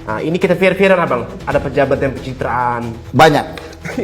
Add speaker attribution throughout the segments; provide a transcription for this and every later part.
Speaker 1: Nah, ini kita viral abang, ada pejabat yang pencitraan.
Speaker 2: Banyak.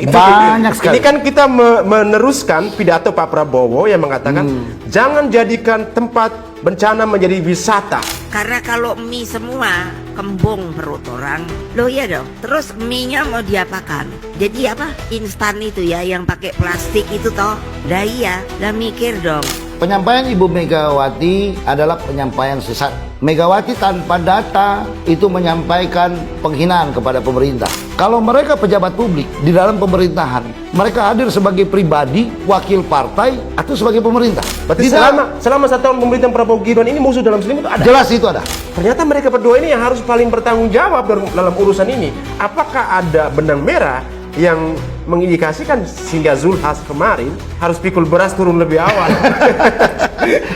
Speaker 2: Banyak sekali.
Speaker 1: Ini kan kita meneruskan pidato Pak Prabowo yang mengatakan jangan jadikan tempat bencana menjadi wisata.
Speaker 3: Karena kalau mie semua kembung perut orang, loh ya dong. Terus mie-nya mau diapakan? Jadi apa? Instan itu ya yang pakai plastik itu toh. Dah iya, dah mikir dong.
Speaker 2: Penyampaian Ibu Megawati adalah penyampaian sesat. Megawati tanpa data itu menyampaikan penghinaan kepada pemerintah. Kalau mereka pejabat publik di dalam pemerintahan, mereka hadir sebagai pribadi, wakil partai, atau sebagai pemerintah.
Speaker 1: Berarti selama 1 tahun pemerintahan Prabowo Gibran ini musuh dalam selimut ada?
Speaker 2: Jelas itu ada.
Speaker 1: Ternyata mereka berdua ini yang harus paling bertanggung jawab dalam urusan ini. Apakah ada benang merah yang mengindikasikan sehingga Zulhas kemarin harus pikul beras turun lebih awal?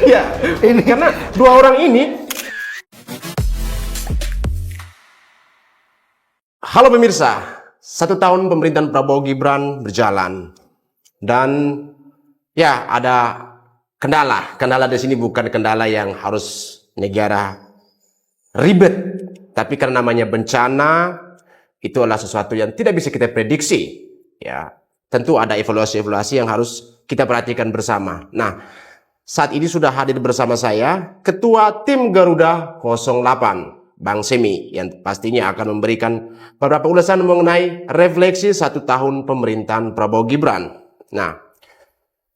Speaker 1: Ya, ini karena dua orang ini. Halo pemirsa, 1 tahun pemerintahan Prabowo Gibran berjalan dan ya ada kendala. Kendala di sini bukan kendala yang harus negara ribet, tapi karena namanya bencana itu adalah sesuatu yang tidak bisa kita prediksi. Ya, tentu ada evaluasi-evaluasi yang harus kita perhatikan bersama. Nah, saat ini sudah hadir bersama saya Ketua Tim Garuda 08. Bang Semi yang pastinya akan memberikan beberapa ulasan mengenai refleksi 1 tahun pemerintahan Prabowo Gibran. Nah,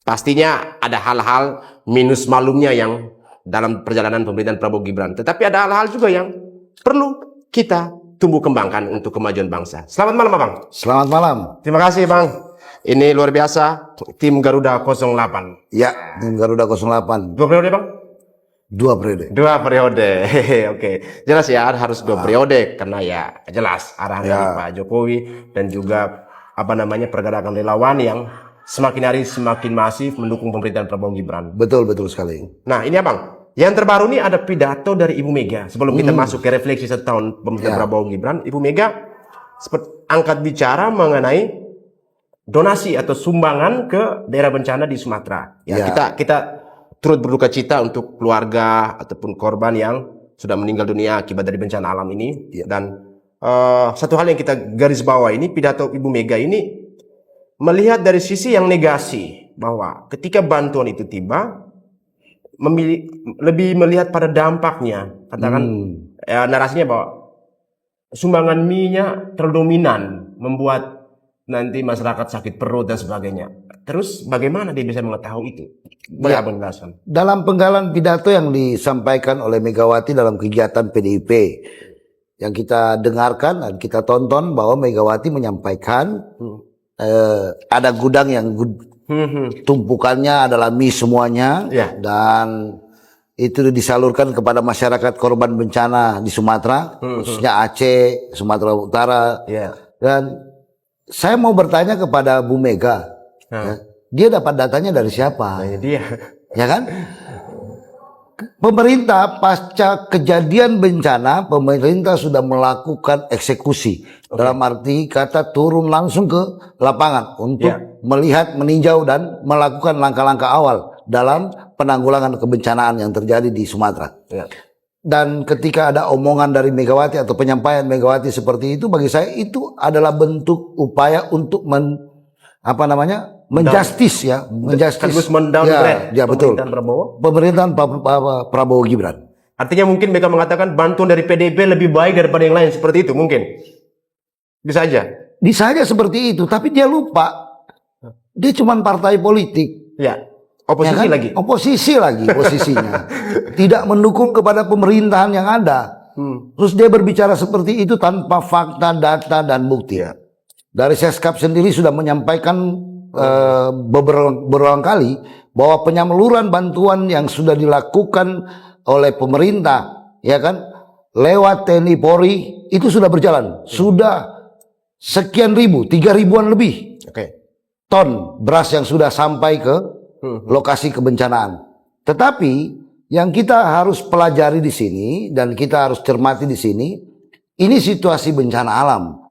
Speaker 1: pastinya ada hal-hal minus malumnya yang dalam perjalanan pemerintahan Prabowo Gibran. Tetapi ada hal-hal juga yang perlu kita tumbuh kembangkan untuk kemajuan bangsa. Selamat malam, Bang.
Speaker 2: Selamat malam.
Speaker 1: Terima kasih, Bang. Ini luar biasa, Tim Garuda 08.
Speaker 2: Ya, Tim Garuda 08.
Speaker 1: 2 periode, Bang?
Speaker 2: 2 periode.
Speaker 1: 2 periode. Oke. Jelas ya harus 2 periode karena ya jelas arahan dari Pak Jokowi dan juga pergerakan relawan yang semakin hari semakin masif mendukung pemerintahan Prabowo Gibran.
Speaker 2: Betul sekali.
Speaker 1: Nah, ini Abang. Yang terbaru nih ada pidato dari Ibu Mega. Sebelum kita masuk ke refleksi 1 tahun pemerintahan Prabowo Gibran, Ibu Mega angkat bicara mengenai donasi atau sumbangan ke daerah bencana di Sumatera. Ya, kita turut berduka cita untuk keluarga ataupun korban yang sudah meninggal dunia akibat dari bencana alam ini. Dan satu hal yang kita garis bawah ini, pidato Ibu Mega ini melihat dari sisi yang negasi, bahwa ketika bantuan itu tiba, lebih melihat pada dampaknya. Katakan narasinya bahwa sumbangan mie-nya terlalu dominan, membuat nanti masyarakat sakit perut dan sebagainya. Terus bagaimana dia bisa mengetahui itu? Penjelasan.
Speaker 2: Dalam penggalan pidato yang disampaikan oleh Megawati dalam kegiatan PDIP yang kita dengarkan dan kita tonton, bahwa Megawati menyampaikan ada gudang yang tumpukannya adalah mie semuanya, dan itu disalurkan kepada masyarakat korban bencana di Sumatera, khususnya Aceh, Sumatera Utara. Dan saya mau bertanya kepada Bu Mega, dia dapat datanya dari siapa?
Speaker 1: Nah, dia.
Speaker 2: Ya kan? Pemerintah pasca kejadian bencana, pemerintah sudah melakukan eksekusi. Dalam arti kata turun langsung ke lapangan untuk melihat, meninjau dan melakukan langkah-langkah awal dalam penanggulangan kebencanaan yang terjadi di Sumatera. Dan ketika ada omongan dari Megawati atau penyampaian Megawati seperti itu, bagi saya itu adalah bentuk upaya untuk menjustis
Speaker 1: mendowngrade
Speaker 2: pemerintahan
Speaker 1: Prabowo.
Speaker 2: Pemerintahan Prabowo Gibran.
Speaker 1: Artinya mungkin mereka mengatakan bantuan dari PDIP lebih baik daripada yang lain, seperti itu mungkin. Bisa aja.
Speaker 2: Bisa aja seperti itu, tapi dia lupa. Dia cuma partai politik.
Speaker 1: Ya. Oposisi lagi.
Speaker 2: Oposisi lagi posisinya. Tidak mendukung kepada pemerintahan yang ada. Terus dia berbicara seperti itu tanpa fakta, data, dan bukti. Dari Seskap sendiri sudah menyampaikan berulang kali bahwa penyaluran bantuan yang sudah dilakukan oleh pemerintah, ya kan, lewat TNI Polri itu sudah berjalan. Sudah sekian ribu, 3.000-an lebih ton beras yang sudah sampai ke lokasi kebencanaan. Tetapi yang kita harus pelajari di sini dan kita harus cermati di sini, ini situasi bencana alam.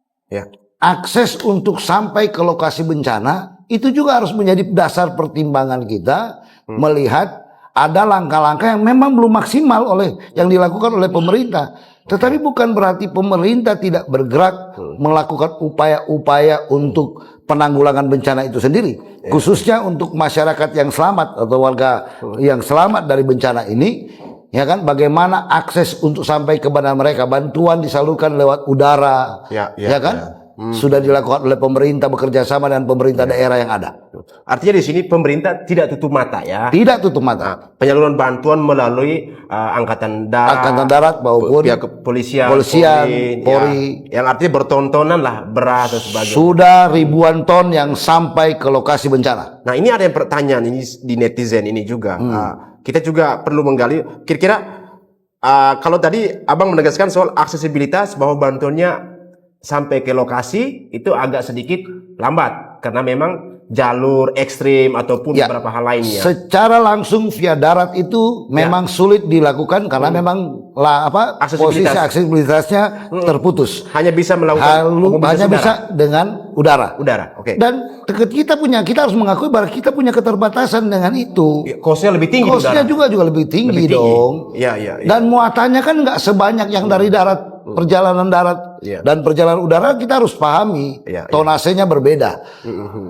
Speaker 2: Akses untuk sampai ke lokasi bencana itu juga harus menjadi dasar pertimbangan kita melihat ada langkah-langkah yang memang belum maksimal yang dilakukan oleh pemerintah. Tetapi bukan berarti pemerintah tidak bergerak melakukan upaya-upaya untuk penanggulangan bencana itu sendiri. Khususnya untuk masyarakat yang selamat atau warga yang selamat dari bencana ini, ya kan, bagaimana akses untuk sampai kepada mereka, bantuan disalurkan lewat udara, ya kan? Sudah dilakukan oleh pemerintah bekerja sama dengan pemerintah daerah yang ada.
Speaker 1: Artinya di sini pemerintah tidak tutup mata ya.
Speaker 2: Tidak tutup mata.
Speaker 1: Penyaluran bantuan melalui angkatan darat
Speaker 2: maupun
Speaker 1: pihak kepolisian,
Speaker 2: Polri,
Speaker 1: yang artinya bertontonan lah beras dan sebagainya.
Speaker 2: Sudah ribuan ton yang sampai ke lokasi bencana.
Speaker 1: Nah ini ada yang pertanyaan ini di netizen ini juga. Kita juga perlu menggali. Kira-kira kalau tadi abang menegaskan soal aksesibilitas bahwa bantuannya sampai ke lokasi itu agak sedikit lambat karena memang jalur ekstrim ataupun beberapa hal lainnya.
Speaker 2: Secara langsung via darat itu memang sulit dilakukan karena memang posisi aksesibilitasnya terputus.
Speaker 1: Hanya bisa melakukan
Speaker 2: hanya bisa dengan udara.
Speaker 1: Oke.
Speaker 2: Dan kita harus mengakui bahwa kita punya keterbatasan dengan itu.
Speaker 1: Kosnya lebih tinggi.
Speaker 2: Kosnya juga lebih tinggi dong.
Speaker 1: Iya.
Speaker 2: Dan muatannya kan nggak sebanyak yang dari darat. Perjalanan darat dan perjalanan udara kita harus pahami tonasenya berbeda,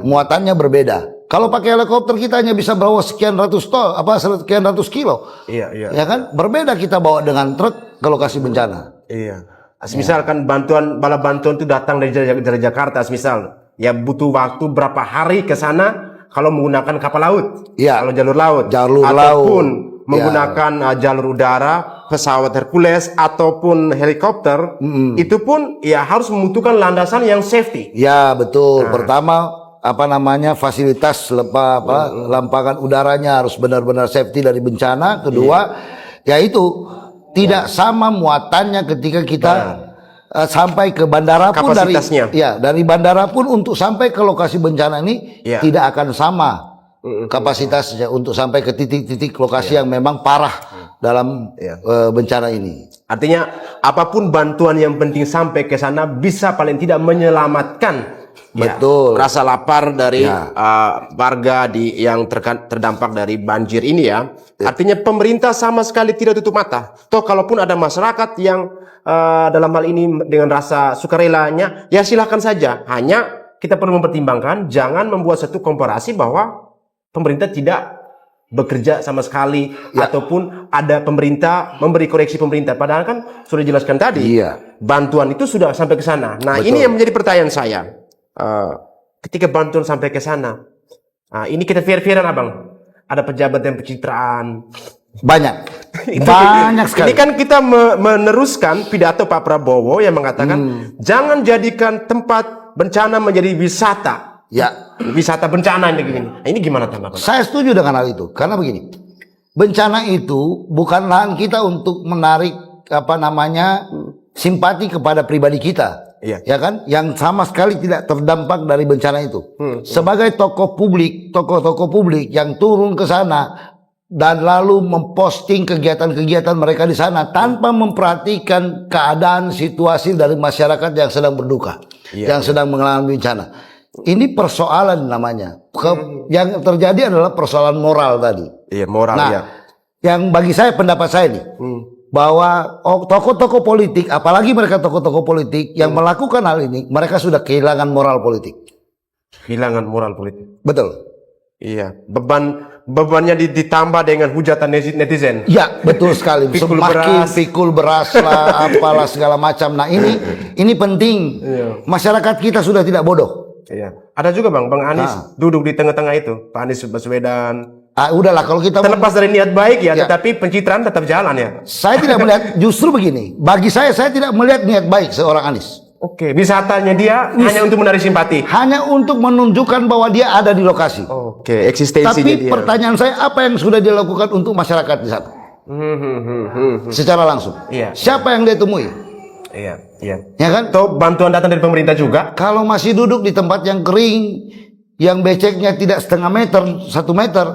Speaker 2: muatannya berbeda. Kalau pakai helikopter kita hanya bisa bawa sekian ratus kilo, ya kan? Berbeda kita bawa dengan truk ke lokasi bencana.
Speaker 1: Misalkan bala bantuan itu datang dari Jakarta, misal, ya butuh waktu berapa hari ke sana kalau menggunakan kapal laut, kalau jalur laut, ataupun menggunakan jalur udara, pesawat Hercules ataupun helikopter, itu pun ya harus membutuhkan landasan yang safety.
Speaker 2: Ya betul. Pertama fasilitas lampangan udaranya harus benar-benar safety dari bencana. Kedua, yaitu tidak sama muatannya ketika kita sampai ke bandara pun dari bandara pun untuk sampai ke lokasi bencana ini tidak akan sama kapasitasnya untuk sampai ke titik-titik lokasi yang memang parah dalam bencana ini.
Speaker 1: Artinya apapun bantuan yang penting sampai ke sana bisa paling tidak menyelamatkan rasa lapar dari warga yang terdampak dari banjir ini ya. Artinya pemerintah sama sekali tidak tutup mata. Toh kalaupun ada masyarakat yang dalam hal ini dengan rasa sukarelanya, ya silakan saja. Hanya kita perlu mempertimbangkan jangan membuat satu komparasi bahwa pemerintah tidak bekerja sama sekali ataupun ada pemerintah memberi koreksi pemerintah, padahal kan sudah dijelaskan tadi bantuan itu sudah sampai ke sana. Nah ini yang menjadi pertanyaan saya, ketika bantuan sampai ke sana, ini kita fair-fairan abang, ada pejabat yang pencitraan
Speaker 2: banyak sekali.
Speaker 1: Ini kan kita meneruskan pidato Pak Prabowo yang mengatakan jangan jadikan tempat bencana menjadi wisata. Wisata bencana ini gimana tanggapan?
Speaker 2: Saya setuju dengan hal itu karena begini, bencana itu bukan lahan kita untuk menarik simpati kepada pribadi kita, ya kan? Yang sama sekali tidak terdampak dari bencana itu. Sebagai tokoh publik yang turun ke sana dan lalu memposting kegiatan-kegiatan mereka di sana tanpa memperhatikan keadaan situasi dari masyarakat yang sedang berduka, yang sedang mengalami bencana. Ini persoalan namanya. Yang terjadi adalah persoalan moral tadi.
Speaker 1: Moral.
Speaker 2: Yang bagi saya, pendapat saya nih, bahwa tokoh-tokoh politik, apalagi mereka tokoh-tokoh politik yang melakukan hal ini, mereka sudah kehilangan moral politik.
Speaker 1: Kehilangan moral politik.
Speaker 2: Betul.
Speaker 1: Iya. Bebannya ditambah dengan hujatan netizen.
Speaker 2: Ya, betul sekali. Pikul beras lah, apalah segala macam. Nah ini penting. Masyarakat kita sudah tidak bodoh.
Speaker 1: Ada juga Bang Anies duduk di tengah-tengah itu, Pak Anies Baswedan.
Speaker 2: Udahlah kalau kita
Speaker 1: terlepas dari niat baik tetapi pencitraan tetap jalan ya.
Speaker 2: Saya tidak melihat, justru begini, bagi saya tidak melihat niat baik seorang Anies.
Speaker 1: Oke, wisatanya dia hanya untuk menarik simpati.
Speaker 2: Hanya untuk menunjukkan bahwa dia ada di lokasi.
Speaker 1: Oke, eksistensinya dia.
Speaker 2: Tapi pertanyaan saya, apa yang sudah dilakukan untuk masyarakat di sana? Secara langsung. Siapa yang dia temui? Ya kan?
Speaker 1: Atau bantuan datang dari pemerintah juga?
Speaker 2: Kalau masih duduk di tempat yang kering, yang beceknya tidak setengah meter, 1 meter,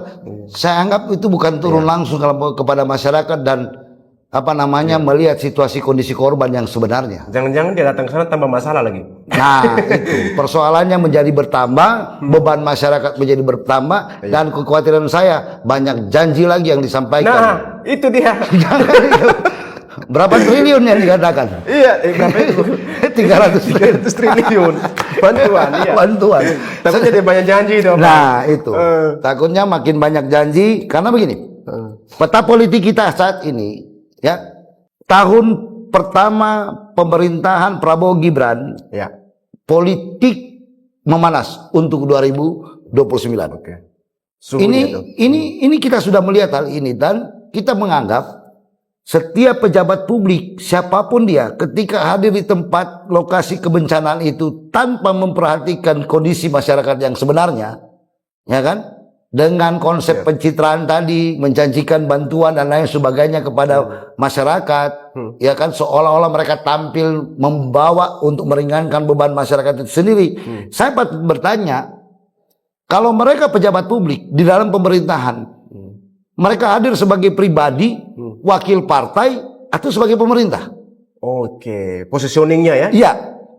Speaker 2: saya anggap itu bukan turun langsung kepada masyarakat dan melihat situasi kondisi korban yang sebenarnya.
Speaker 1: Jangan-jangan dia datang ke sana tambah masalah lagi.
Speaker 2: Nah, itu persoalannya menjadi bertambah, beban masyarakat menjadi bertambah, dan kekhawatiran saya banyak janji lagi yang disampaikan.
Speaker 1: Nah, itu dia.
Speaker 2: Berapa triliun yang dikatakan?
Speaker 1: Iya, berapa itu?
Speaker 2: 300
Speaker 1: triliun bantuan. Iya.
Speaker 2: bantuan.
Speaker 1: Takutnya dia banyak janji itu. Apa?
Speaker 2: Nah itu, takutnya makin banyak janji karena begini, peta politik kita saat ini, ya, tahun pertama pemerintahan Prabowo Gibran,
Speaker 1: Ya.
Speaker 2: politik memanas untuk 2029.
Speaker 1: Oke. Suhunya tuh.
Speaker 2: Ini kita sudah melihat hal ini dan kita menganggap setiap pejabat publik siapapun dia ketika hadir di tempat lokasi kebencanaan itu tanpa memperhatikan kondisi masyarakat yang sebenarnya, ya kan, dengan konsep pencitraan tadi, menjanjikan bantuan dan lain sebagainya kepada masyarakat, ya kan, seolah-olah mereka tampil membawa untuk meringankan beban masyarakat itu sendiri. Saya bertanya, kalau mereka pejabat publik di dalam pemerintahan, mereka hadir sebagai pribadi, wakil partai, atau sebagai pemerintah?
Speaker 1: Oke, positioningnya ya?
Speaker 2: Iya,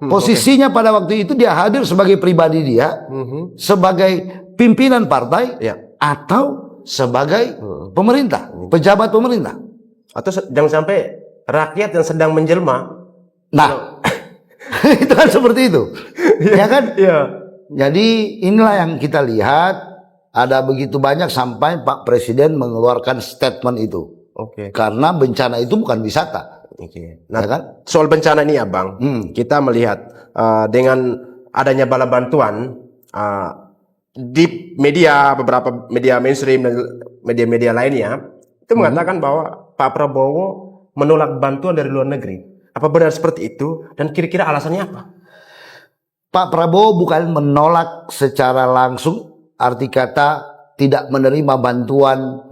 Speaker 2: posisinya pada waktu itu dia hadir sebagai pribadi dia, sebagai pimpinan partai,
Speaker 1: Ya.
Speaker 2: atau sebagai pemerintah, pejabat pemerintah.
Speaker 1: Atau jangan sampai rakyat yang sedang menjelma.
Speaker 2: Nah, itu kan seperti itu, ya kan?
Speaker 1: Iya.
Speaker 2: Jadi inilah yang kita lihat, ada begitu banyak sampai Pak Presiden mengeluarkan statement itu.
Speaker 1: Oke.
Speaker 2: Karena bencana itu bukan wisata.
Speaker 1: Oke. Nah,
Speaker 2: Ya kan?
Speaker 1: soal bencana ini, Abang, kita melihat dengan adanya bala bantuan di media, beberapa media mainstream dan media-media lainnya itu mengatakan bahwa Pak Prabowo menolak bantuan dari luar negeri. Apa benar seperti itu? Dan kira-kira alasannya apa?
Speaker 2: Pak Prabowo bukan menolak secara langsung, arti kata tidak menerima bantuan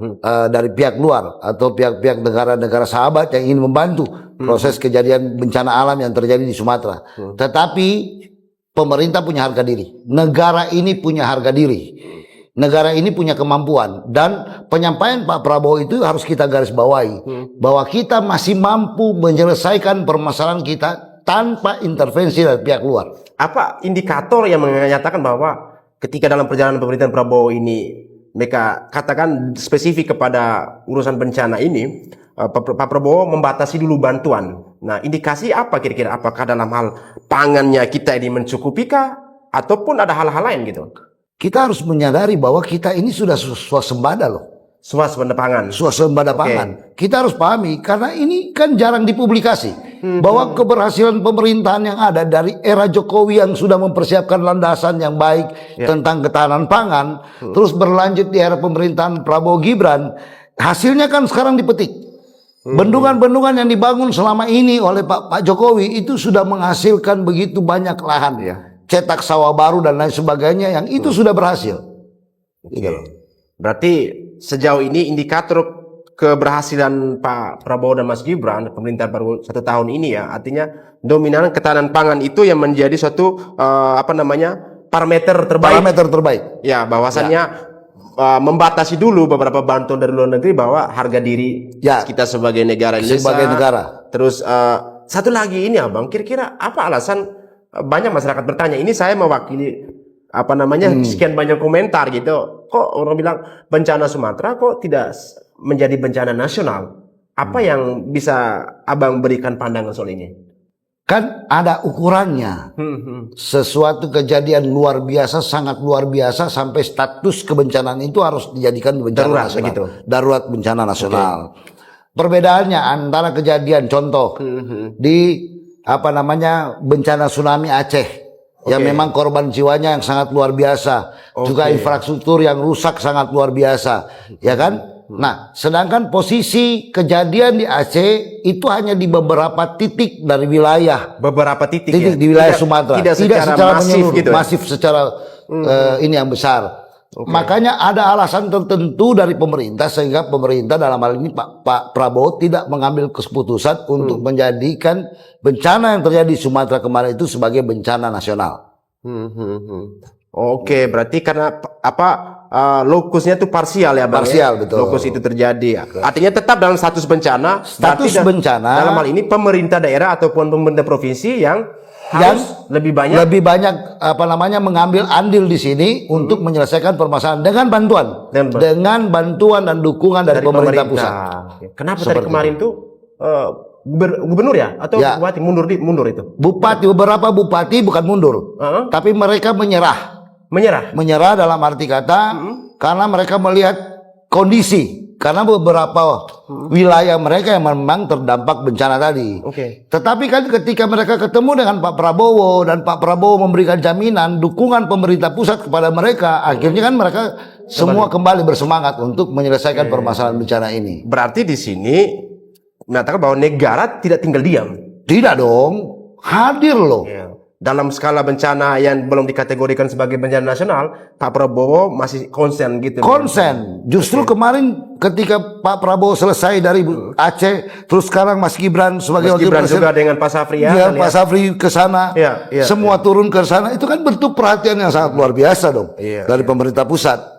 Speaker 2: dari pihak luar atau pihak-pihak negara-negara sahabat yang ingin membantu proses kejadian bencana alam yang terjadi di Sumatera. Tetapi pemerintah punya harga diri, negara ini punya harga diri, negara ini punya kemampuan, dan penyampaian Pak Prabowo itu harus kita garis bawahi bahwa kita masih mampu menyelesaikan permasalahan kita tanpa intervensi dari pihak luar.
Speaker 1: Apa indikator yang menyatakan bahwa ketika dalam perjalanan pemerintahan Prabowo ini mereka katakan spesifik kepada urusan bencana ini, Pak Prabowo membatasi dulu bantuan. Nah, indikasi apa kira-kira? Apakah dalam hal pangannya kita ini mencukupikah? Ataupun ada hal-hal lain gitu?
Speaker 2: Kita harus menyadari bahwa kita ini sudah swasembada loh.
Speaker 1: Swasembada pangan.
Speaker 2: Swasembada pangan. Kita harus pahami, karena ini kan jarang dipublikasi, bahwa keberhasilan pemerintahan yang ada dari era Jokowi yang sudah mempersiapkan landasan yang baik tentang ketahanan pangan, terus berlanjut di era pemerintahan Prabowo Gibran, hasilnya kan sekarang dipetik. Bendungan-bendungan yang dibangun selama ini oleh Pak Jokowi itu sudah menghasilkan begitu banyak lahan, cetak sawah baru dan lain sebagainya, yang itu sudah berhasil.
Speaker 1: Berarti sejauh ini indikator keberhasilan Pak Prabowo dan Mas Gibran pemerintahan baru 1 tahun ini ya, artinya dominan ketahanan pangan itu yang menjadi suatu parameter terbaik.
Speaker 2: Parameter terbaik.
Speaker 1: Ya, bahwasannya membatasi dulu beberapa bantuan dari luar negeri bahwa harga diri kita sebagai negara Indonesia.
Speaker 2: Sebagai negara.
Speaker 1: Terus satu lagi ini, Abang, kira-kira apa alasan banyak masyarakat bertanya, ini saya mewakili sekian banyak komentar gitu. Kok orang bilang bencana Sumatera kok tidak menjadi bencana nasional? Apa yang bisa Abang berikan pandangan soal ini?
Speaker 2: Kan ada ukurannya. Sesuatu kejadian luar biasa, sangat luar biasa, sampai status kebencanaan itu harus dijadikan bencana nasional.
Speaker 1: Begitu.
Speaker 2: Darurat bencana nasional. Perbedaannya antara kejadian contoh di bencana tsunami Aceh. Yang memang korban jiwanya yang sangat luar biasa, juga infrastruktur yang rusak sangat luar biasa, ya kan? Nah, sedangkan posisi kejadian di Aceh itu hanya di beberapa titik dari wilayah,
Speaker 1: titik
Speaker 2: di wilayah Sumatera,
Speaker 1: tidak secara masif
Speaker 2: menyeluruh,
Speaker 1: gitu,
Speaker 2: masif secara ini yang besar. Makanya ada alasan tertentu dari pemerintah sehingga pemerintah dalam hal ini Pak Prabowo tidak mengambil keputusan untuk menjadikan bencana yang terjadi di Sumatera kemarin itu sebagai bencana nasional.
Speaker 1: Oke, berarti karena lokusnya itu parsial ya, Bang?
Speaker 2: Parsial, betul.
Speaker 1: Lokus itu terjadi. Artinya tetap dalam status bencana.
Speaker 2: Status bencana.
Speaker 1: Dalam hal ini pemerintah daerah ataupun pemerintah provinsi yang harus lebih banyak
Speaker 2: mengambil andil di sini untuk menyelesaikan permasalahan dengan bantuan dan dukungan dari pemerintah pusat.
Speaker 1: Kenapa dari kemarin tuh gubernur ya atau
Speaker 2: Ya.
Speaker 1: bupati mundur itu.
Speaker 2: Bupati, beberapa bupati bukan mundur, tapi mereka menyerah dalam arti kata karena mereka melihat kondisi, karena beberapa wilayah mereka yang memang terdampak bencana tadi.
Speaker 1: Oke.
Speaker 2: Tetapi kan ketika mereka ketemu dengan Pak Prabowo dan Pak Prabowo memberikan jaminan dukungan pemerintah pusat kepada mereka, akhirnya kan mereka semua kembali bersemangat untuk menyelesaikan permasalahan bencana ini.
Speaker 1: Berarti di sini mengatakan bahwa negara tidak tinggal diam.
Speaker 2: Tidak dong, hadir loh.
Speaker 1: Dalam skala bencana yang belum dikategorikan sebagai bencana nasional, Pak Prabowo masih konsen gitu.
Speaker 2: Konsen. Justru kemarin ketika Pak Prabowo selesai dari Aceh, terus sekarang Mas Gibran sebagai
Speaker 1: Mas
Speaker 2: wakil
Speaker 1: Gibran
Speaker 2: presiden,
Speaker 1: juga dengan Pak Safri ya.
Speaker 2: ya, Pak Safri ke sana, semua turun ke sana, itu kan bentuk perhatian yang sangat luar biasa dong dari pemerintah pusat.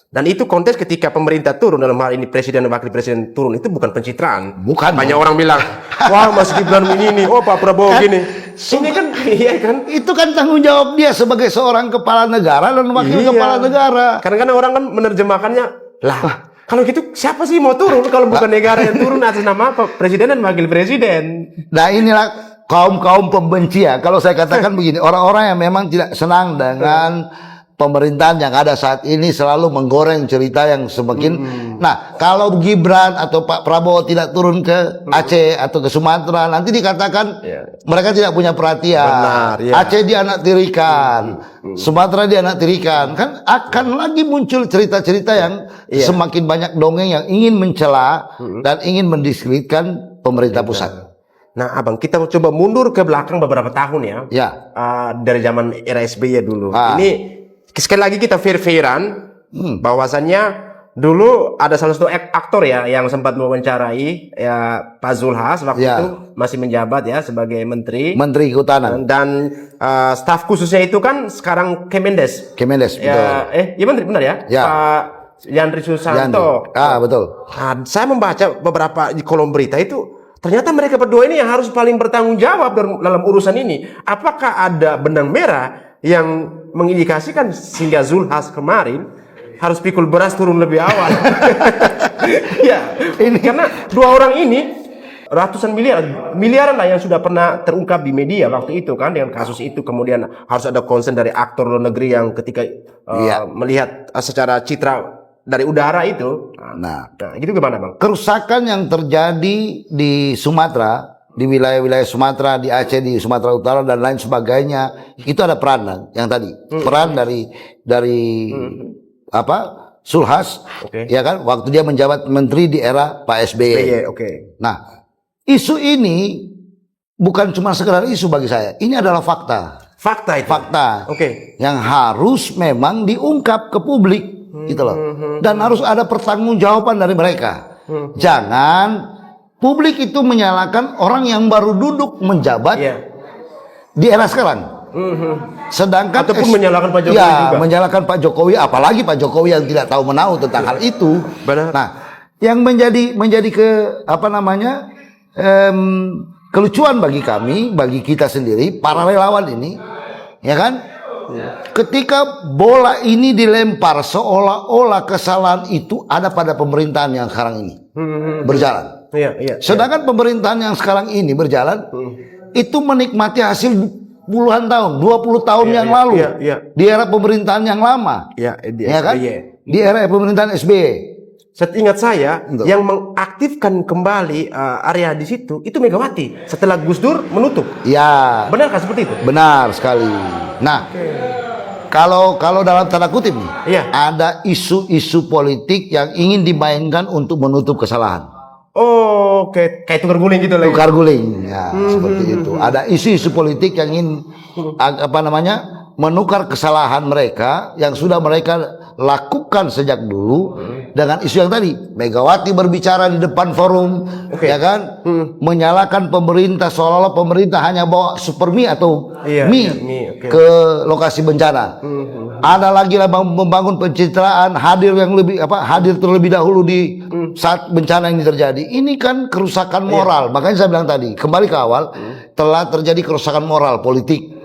Speaker 1: Dan itu konteks ketika pemerintah turun, dalam hal ini presiden dan wakil presiden turun, itu bukan pencitraan.
Speaker 2: Bukan.
Speaker 1: Banyak orang bilang, wah Mas Gibran ini, oh Pak Prabowo gini. Ini kan, iya kan?
Speaker 2: Itu kan tanggung jawab dia sebagai seorang kepala negara dan wakil kepala negara.
Speaker 1: Kadang-kadang orang kan menerjemahkannya, lah kalau gitu siapa sih mau turun kalau bukan negara yang turun atas nama apa? Presiden dan wakil presiden.
Speaker 2: Nah inilah kaum pembenci ya. Kalau saya katakan begini, orang-orang yang memang tidak senang dengan pemerintahan yang ada saat ini selalu menggoreng cerita yang semakin. Nah, kalau Gibran atau Pak Prabowo tidak turun ke Aceh atau ke Sumatera, nanti dikatakan mereka tidak punya perhatian.
Speaker 1: Benar, ya.
Speaker 2: Aceh dia anak tirikan, Sumatera dia anak tirikan. Kan akan lagi muncul cerita-cerita yang semakin banyak dongeng yang ingin mencela dan ingin mendiskreditkan pemerintah pusat.
Speaker 1: Nah, Abang, kita coba mundur ke belakang beberapa tahun ya.
Speaker 2: Ya.
Speaker 1: Dari zaman era SBY dulu. Ini sekali lagi kita fair-fairan bahwasannya dulu ada salah satu aktor ya yang sempat mewawancarai ya Pak Zulhas waktu itu masih menjabat ya sebagai menteri
Speaker 2: Kehutanan
Speaker 1: dan staf khususnya itu kan sekarang Kemendes
Speaker 2: betul.
Speaker 1: Ya menteri benar ya, Pak Yandri Susanto.
Speaker 2: Betul.
Speaker 1: Nah, saya membaca beberapa di kolom berita itu ternyata mereka berdua ini yang harus paling bertanggung jawab dalam urusan ini. Apakah ada benang merah yang mengindikasikan sehingga Zulhas kemarin harus pikul beras turun lebih awal? Ya, karena dua orang ini ratusan miliaran lah yang sudah pernah terungkap di media waktu itu kan dengan kasus itu. Kemudian harus ada konsen dari aktor luar negeri yang ketika melihat secara citra dari udara itu. Nah, gitu gimana Bang?
Speaker 2: Kerusakan yang terjadi di Sumatera, di wilayah-wilayah Sumatera, di Aceh, di Sumatera Utara dan lain sebagainya, itu ada peran yang tadi. Peran dari apa? Zulhas, ya kan? Waktu dia menjabat menteri di era Pak SBY. Nah, isu ini bukan cuma sekedar isu bagi saya. Ini adalah fakta.
Speaker 1: Fakta itu.
Speaker 2: Fakta. Yang harus memang diungkap ke publik, gitu loh. Dan harus ada pertanggungjawaban dari mereka. Jangan publik itu menyalahkan orang yang baru duduk menjabat di era sekarang. Sedangkan
Speaker 1: ataupun menyalahkan Pak Jokowi juga.
Speaker 2: Menyalahkan Pak Jokowi, apalagi Pak Jokowi yang tidak tahu menahu tentang hal itu.
Speaker 1: Benar.
Speaker 2: Nah, yang menjadi kelucuan bagi kami, bagi kita sendiri, para relawan ini, ya kan? Ketika bola ini dilempar seolah-olah kesalahan itu ada pada pemerintahan yang sekarang ini berjalan. Sedangkan pemerintahan yang sekarang ini berjalan itu menikmati hasil puluhan tahun, 20 tahun yang lalu di era pemerintahan yang lama. Ya kan? Di era pemerintahan SBY.
Speaker 1: Seingat saya yang mengaktifkan kembali area di situ itu Megawati setelah Gus Dur menutup.
Speaker 2: Ya.
Speaker 1: Benarkah seperti itu?
Speaker 2: Benar sekali. Nah, kalau dalam tanda kutip nih, ada isu-isu politik yang ingin dimainkan untuk menutup kesalahan.
Speaker 1: Kayak tukar guling gitu lagi.
Speaker 2: Tukar guling, ya seperti itu. Ada isu-isu politik yang ingin menukar kesalahan mereka yang sudah mereka lakukan sejak dulu dengan isu yang tadi. Megawati berbicara di depan forum, ya kan, menyalahkan pemerintah seolah-olah pemerintah hanya bawa super mie atau mie ke lokasi bencana. Ada lagi lah membangun pencitraan, hadir terlebih dahulu di saat bencana ini terjadi. Ini kan kerusakan moral. Makanya saya bilang tadi, kembali ke awal, telah terjadi kerusakan moral politik.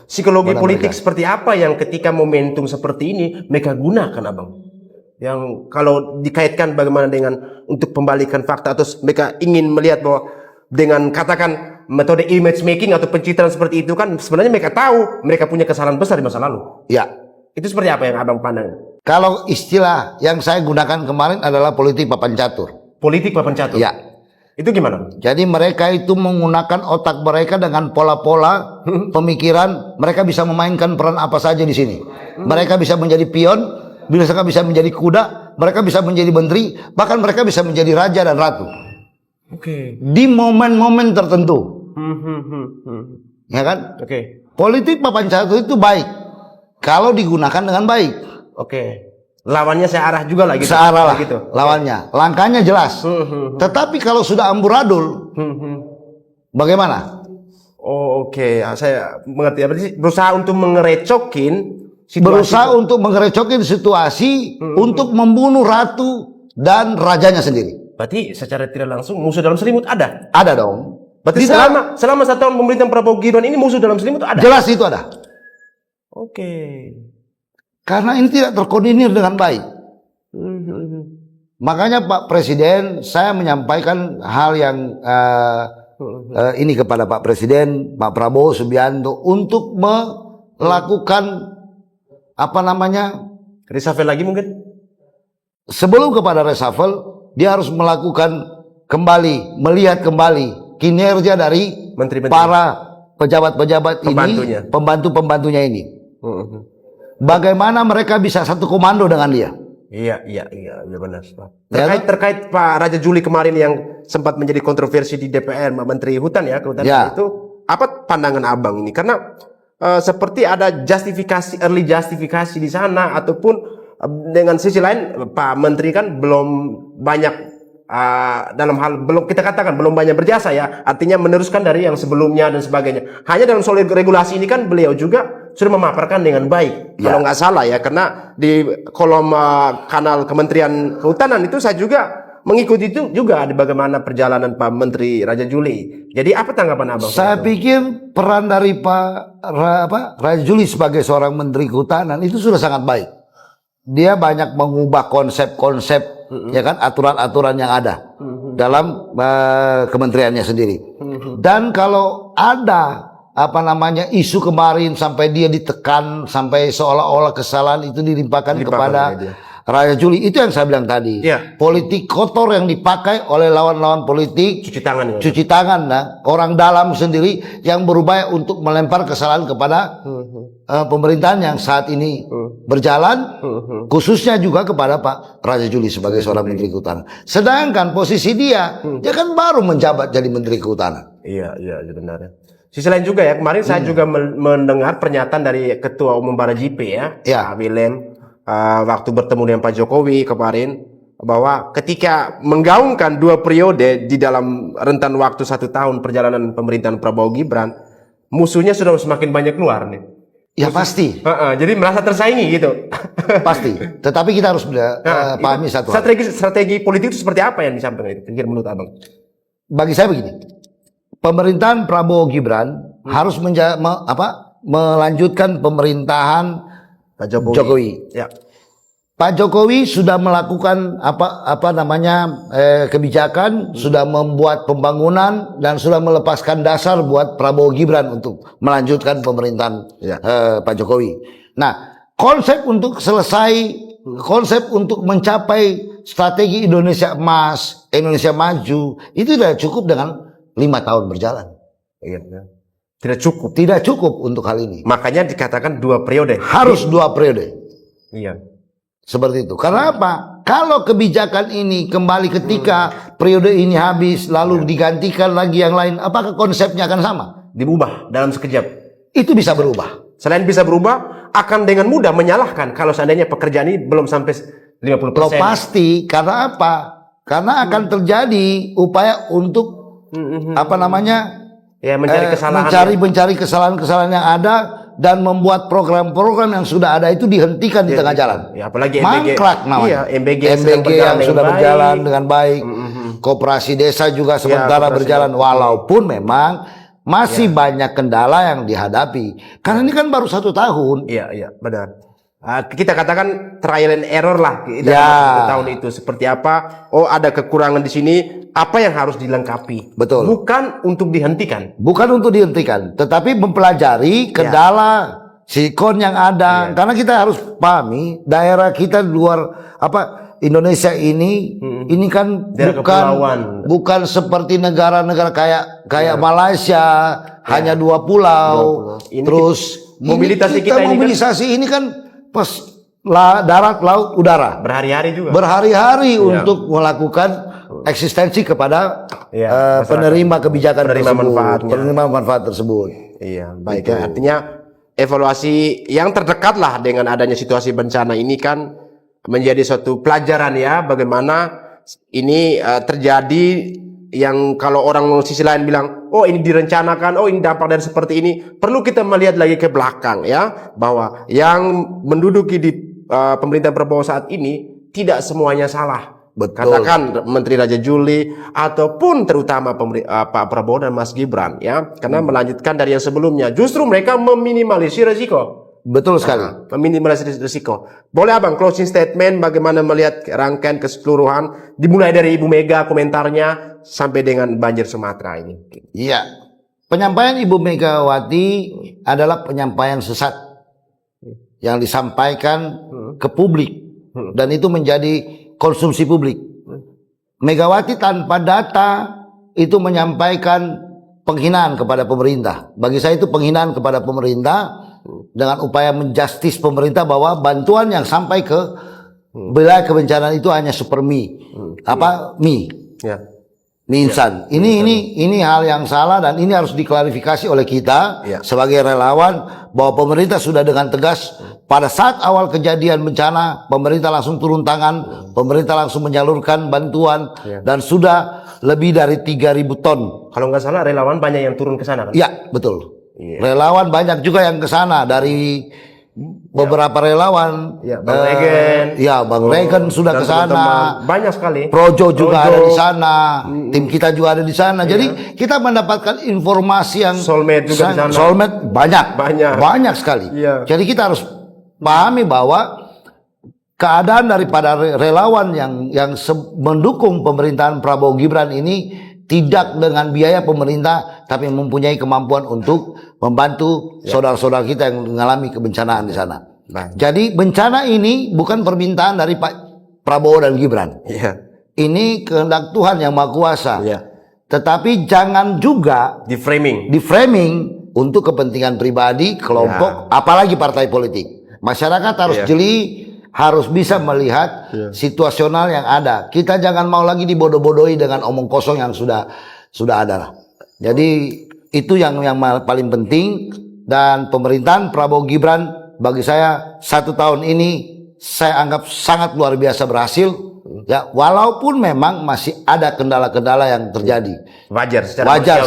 Speaker 1: Psikologi politik seperti apa yang ketika momentum seperti ini mereka gunakan, Abang? Yang kalau dikaitkan bagaimana dengan untuk pembalikan fakta atau mereka ingin melihat bahwa dengan katakan metode image making atau pencitraan seperti itu kan sebenarnya mereka tahu mereka punya kesalahan besar di masa lalu.
Speaker 2: Ya.
Speaker 1: Itu seperti apa yang abang pandang?
Speaker 2: Kalau istilah yang saya gunakan kemarin adalah politik papan catur.
Speaker 1: Politik papan catur?
Speaker 2: Ya.
Speaker 1: Itu gimana?
Speaker 2: Jadi mereka itu menggunakan otak mereka dengan pola-pola pemikiran. Mereka bisa memainkan peran apa saja di sini. Mereka bisa menjadi pion, mereka bisa menjadi kuda, mereka bisa menjadi menteri, bahkan mereka bisa menjadi raja dan ratu.
Speaker 1: Oke.
Speaker 2: Di momen-momen tertentu. Ya kan?
Speaker 1: Oke.
Speaker 2: Politik papan catur itu baik kalau digunakan dengan baik.
Speaker 1: Oke. Lawannya searah juga lah gitu.
Speaker 2: Searah lah
Speaker 1: gitu.
Speaker 2: lawannya. Langkahnya jelas. Tetapi kalau sudah amburadul, bagaimana?
Speaker 1: Oh, oke. Saya mengerti. Berarti berusaha untuk mengerecokin situasi.
Speaker 2: Berusaha untuk mengerecokin situasi untuk membunuh ratu dan rajanya sendiri.
Speaker 1: Berarti secara tidak langsung musuh dalam selimut ada.
Speaker 2: Ada dong.
Speaker 1: Berarti selama 1 tahun pemerintahan Prabowo Gibran ini musuh dalam selimut ada.
Speaker 2: Jelas itu ada.
Speaker 1: Oke.
Speaker 2: Karena ini tidak terkoordinir dengan baik. Makanya Pak Presiden, saya menyampaikan hal yang ini kepada Pak Presiden, Pak Prabowo Subianto untuk melakukan
Speaker 1: Reshuffle lagi mungkin?
Speaker 2: sebelum kepada reshuffle, dia harus melakukan kembali, melihat kembali kinerja dari
Speaker 1: Menteri-menteri.
Speaker 2: para pejabat-pejabat
Speaker 1: Pembantunya.
Speaker 2: ini, pembantu-pembantunya ini. Bagaimana mereka bisa satu komando dengan dia?
Speaker 1: Iya benar. Terkait Pak Raja Juli kemarin yang sempat menjadi kontroversi di DPR, Menteri Hutan ya, kehutanan itu, apa pandangan abang ini? Karena seperti ada early justifikasi di sana, ataupun dengan sisi lain Pak Menteri kan belum banyak dalam hal kita katakan belum banyak berjasa ya, artinya meneruskan dari yang sebelumnya dan sebagainya. Hanya dalam soal regulasi ini kan beliau juga sudah memaparkan dengan baik, kalau nggak salah ya, karena di kolom kanal Kementerian Kehutanan itu saya juga mengikuti itu juga ada bagaimana perjalanan Pak Menteri Raja Juli. Jadi apa tanggapan abang?
Speaker 2: Saya pikir peran dari Pak Raja Juli sebagai seorang Menteri Kehutanan itu sudah sangat baik. Dia banyak mengubah konsep-konsep, ya kan, aturan-aturan yang ada dalam kementeriannya sendiri. Dan kalau ada isu kemarin sampai dia ditekan, sampai seolah-olah kesalahan itu dilimpahkan kepada Raja Juli, itu yang saya bilang tadi. Politik kotor yang dipakai oleh lawan-lawan politik, cuci tangan, orang dalam sendiri yang berupaya untuk melempar kesalahan kepada pemerintahan yang saat ini berjalan, khususnya juga kepada Pak Raja Juli sebagai seorang Menteri Kehutanan. Sedangkan posisi dia kan baru menjabat jadi Menteri Kehutanan.
Speaker 1: Iya sebenarnya. Sisi lain juga ya, kemarin saya juga mendengar pernyataan dari Ketua Umum Barajipe ya, Pak Willem, waktu bertemu dengan Pak Jokowi kemarin, bahwa ketika menggaungkan 2 periode di dalam rentan waktu 1 tahun perjalanan pemerintahan Prabowo Gibran, musuhnya sudah semakin banyak keluar nih.
Speaker 2: Ya pasti.
Speaker 1: Jadi merasa tersaingi gitu.
Speaker 2: Pasti. Tetapi kita harus pahami satu hal.
Speaker 1: Strategi politik itu seperti apa yang disampaikan itu? Kira menurut abang?
Speaker 2: Bagi saya begini, pemerintahan Prabowo Gibran harus melanjutkan pemerintahan
Speaker 1: Pak
Speaker 2: Jokowi.
Speaker 1: Ya.
Speaker 2: Pak Jokowi sudah melakukan kebijakan, sudah membuat pembangunan dan sudah melepaskan dasar buat Prabowo Gibran untuk melanjutkan pemerintahan Pak Jokowi. Nah, konsep untuk mencapai strategi Indonesia Emas, Indonesia Maju, itu tidak cukup dengan 5 tahun berjalan. Tidak cukup untuk hal ini.
Speaker 1: Makanya dikatakan 2 periode.
Speaker 2: Harus 2 periode.
Speaker 1: Iya.
Speaker 2: Seperti itu. Karena apa? Kalau kebijakan ini kembali ketika periode ini habis, lalu digantikan lagi yang lain, apakah konsepnya akan sama?
Speaker 1: Diubah dalam sekejap.
Speaker 2: Itu bisa berubah.
Speaker 1: Selain bisa berubah, akan dengan mudah menyalahkan kalau seandainya pekerjaan ini belum sampai 50%.
Speaker 2: Pasti. Karena apa? Karena akan terjadi upaya untuk mencari kesalahan-kesalahan yang ada dan membuat program-program yang sudah ada itu dihentikan di tengah jalan.
Speaker 1: Ya, apalagi
Speaker 2: mangkrak namanya.
Speaker 1: MBG
Speaker 2: yang sudah berjalan dengan baik. Koperasi desa juga sementara berjalan, walaupun memang masih banyak kendala yang dihadapi. Karena ini kan baru 1 tahun.
Speaker 1: Iya, benar. kita katakan trial and error lah dalam
Speaker 2: Ya.
Speaker 1: 1 tahun itu seperti apa. Oh, ada kekurangan di sini, apa yang harus dilengkapi.
Speaker 2: Betul.
Speaker 1: Bukan untuk dihentikan.
Speaker 2: Bukan untuk dihentikan, tetapi mempelajari kendala sikon yang ada. Karena kita harus pahami daerah kita di luar Indonesia ini kan
Speaker 1: Daerah kepulauan.
Speaker 2: bukan seperti negara-negara kayak Malaysia hanya 2 pulau.
Speaker 1: Ini
Speaker 2: Terus
Speaker 1: mobilitas
Speaker 2: kita
Speaker 1: kita ini kan-
Speaker 2: mobilisasi ini kan pas darat, laut, udara.
Speaker 1: Berhari-hari juga.
Speaker 2: Berhari-hari untuk melakukan eksistensi kepada
Speaker 1: Iya,
Speaker 2: penerima kebijakan
Speaker 1: Penerima
Speaker 2: tersebut,
Speaker 1: manfaatnya.
Speaker 2: penerima manfaat tersebut.
Speaker 1: Iya, baik ya. Artinya evaluasi yang terdekat lah dengan adanya situasi bencana ini kan menjadi suatu pelajaran ya, bagaimana ini terjadi yang kalau orang sisi lain bilang, oh ini direncanakan, oh ini dampak dari seperti ini, perlu kita melihat lagi ke belakang ya, bahwa yang menduduki di pemerintah Prabowo saat ini tidak semuanya salah.
Speaker 2: Betul.
Speaker 1: Katakan Menteri Raja Juli ataupun terutama Pak Prabowo dan Mas Gibran ya, karena melanjutkan dari yang sebelumnya, justru mereka meminimalisir risiko.
Speaker 2: Betul sekali.
Speaker 1: Meminimalisir risiko. Boleh Abang closing statement bagaimana melihat rangkaian keseluruhan dimulai dari Ibu Mega komentarnya sampai dengan banjir Sumatera ini.
Speaker 2: Iya. Penyampaian Ibu Megawati adalah penyampaian sesat yang disampaikan ke publik dan itu menjadi konsumsi publik. Megawati tanpa data itu menyampaikan penghinaan kepada pemerintah. Bagi saya itu penghinaan kepada pemerintah dengan upaya menjustis pemerintah bahwa bantuan yang sampai ke wilayah kebencanaan itu hanya super mie. Mie.
Speaker 1: Ya.
Speaker 2: Mie instan. Ini hal yang salah dan ini harus diklarifikasi oleh kita sebagai relawan bahwa pemerintah sudah dengan tegas pada saat awal kejadian bencana pemerintah langsung turun tangan, pemerintah langsung menyalurkan bantuan dan sudah lebih dari 3.000 ton.
Speaker 1: Kalau nggak salah relawan banyak yang turun ke sana kan?
Speaker 2: Ya, betul. Relawan banyak juga yang ke sana dari beberapa relawan.
Speaker 1: Ya, Bang Regen.
Speaker 2: Ya, Bang Regen sudah
Speaker 1: Dan
Speaker 2: ke sana.
Speaker 1: teman-teman. Banyak sekali.
Speaker 2: Projo juga ada di sana. Tim kita juga ada di sana. Jadi kita mendapatkan informasi yang
Speaker 1: Soulmate juga di sana.
Speaker 2: Soulmate banyak. Banyak sekali.
Speaker 1: Iya.
Speaker 2: Jadi kita harus pahami bahwa keadaan daripada relawan yang mendukung pemerintahan Prabowo Gibran ini tidak dengan biaya pemerintah tapi mempunyai kemampuan untuk membantu saudara-saudara kita yang mengalami kebencanaan di sana. Jadi bencana ini bukan permintaan dari Pak Prabowo dan Gibran.
Speaker 1: Iya.
Speaker 2: Ini kehendak Tuhan yang Maha Kuasa.
Speaker 1: Iya.
Speaker 2: Tetapi jangan juga
Speaker 1: Di framing.
Speaker 2: di framing untuk kepentingan pribadi, kelompok, apalagi partai politik. Masyarakat harus jeli, harus bisa melihat situasional yang ada. Kita jangan mau lagi dibodoh-bodohi dengan omong kosong yang sudah ada lah. Jadi itu yang paling penting. Dan pemerintahan Prabowo Gibran bagi saya 1 tahun ini saya anggap sangat luar biasa berhasil. Ya, walaupun memang masih ada kendala-kendala yang terjadi.
Speaker 1: Wajar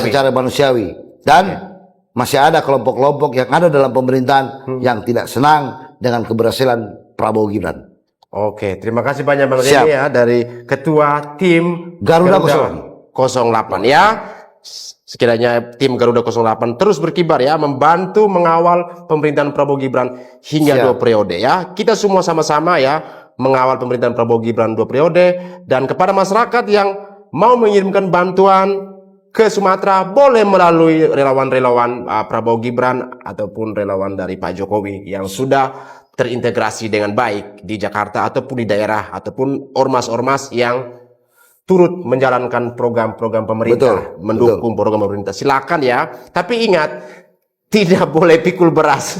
Speaker 2: Secara manusiawi. Dan masih ada kelompok-kelompok yang ada dalam pemerintahan yang tidak senang dengan keberhasilan Prabowo Gibran.
Speaker 1: Oke, terima kasih banyak Bang Reni ya dari Ketua Tim
Speaker 2: Garuda
Speaker 1: 08 ya. Sekiranya tim Garuda 08 terus berkibar ya, membantu mengawal pemerintahan Prabowo Gibran hingga 2 periode ya. Kita semua sama-sama ya mengawal pemerintahan Prabowo Gibran 2 periode. Dan kepada masyarakat yang mau mengirimkan bantuan ke Sumatera boleh melalui relawan-relawan Prabowo Gibran ataupun relawan dari Pak Jokowi yang sudah terintegrasi dengan baik di Jakarta ataupun di daerah ataupun ormas-ormas yang turut menjalankan program-program pemerintah, mendukung program pemerintah. Silakan ya. Tapi ingat, tidak boleh pikul beras.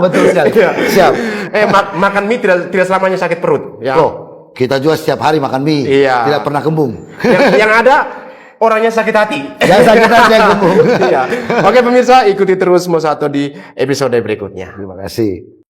Speaker 2: Betul sekali. Siap.
Speaker 1: Makan mie tidak selamanya sakit perut. Ya.
Speaker 2: Oh, kita juga setiap hari makan mie.
Speaker 1: Iya.
Speaker 2: Tidak pernah kembung.
Speaker 1: Yang ada orangnya sakit hati.
Speaker 2: Ya, sakit hati yang kembung.
Speaker 1: Iya. Oke pemirsa, ikuti terus Mosato di episode berikutnya.
Speaker 2: Terima kasih.